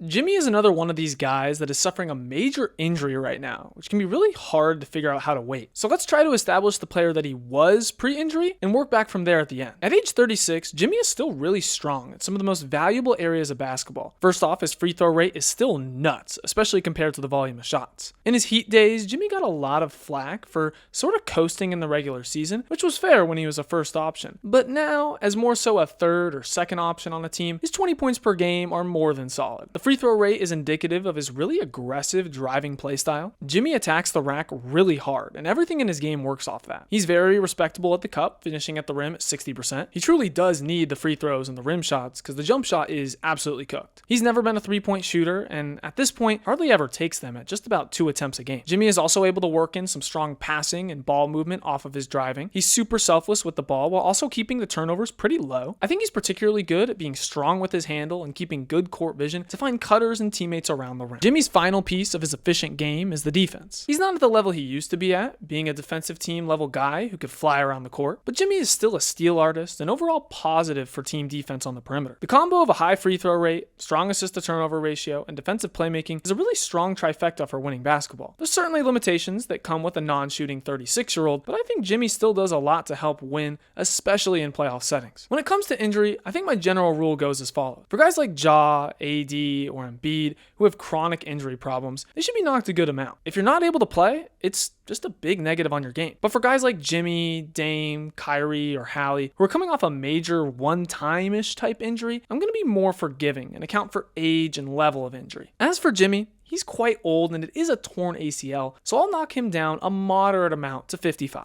Jimmy is another one of these guys that is suffering a major injury right now, which can be really hard to figure out how to weight. So let's try to establish the player that he was pre-injury and work back from there at the end. At age 36, Jimmy is still really strong at some of the most valuable areas of basketball. First off, his free throw rate is still nuts, especially compared to the volume of shots. In his Heat days, Jimmy got a lot of flack for sort of coasting in the regular season, which was fair when he was a first option. But now, as more so a third or second option on a team, his 20 points per game are more than solid. The free throw rate is indicative of his really aggressive driving play style. Jimmy attacks the rack really hard, and everything in his game works off that. He's very respectable at the cup, finishing at the rim at 60%. He truly does need the free throws and the rim shots because the jump shot is absolutely cooked. He's never been a three-point shooter, and at this point, hardly ever takes them at just about 2 attempts a game. Jimmy is also able to work in some strong passing and ball movement off of his driving. He's super selfless with the ball while also keeping the turnovers pretty low. I think he's particularly good at being strong with his handle and keeping good court vision to find cutters and teammates around the rim. Jimmy's final piece of his efficient game is the defense. He's not at the level he used to be at, being a defensive team level guy who could fly around the court, but Jimmy is still a steal artist and overall positive for team defense on the perimeter. The combo of a high free throw rate, strong assist to turnover ratio, and defensive playmaking is a really strong trifecta for winning basketball. There's certainly limitations that come with a non-shooting 36-year-old, but I think Jimmy still does a lot to help win, especially in playoff settings. When it comes to injury, I think my general rule goes as follows. For guys like Ja, AD, or Embiid who have chronic injury problems, they should be knocked a good amount. If you're not able to play, it's just a big negative on your game. But for guys like Jimmy, Dame, Kyrie, or Hallie, who are coming off a major one-time-ish type injury, I'm going to be more forgiving and account for age and level of injury. As for Jimmy, he's quite old and it is a torn ACL, so I'll knock him down a moderate amount to 55.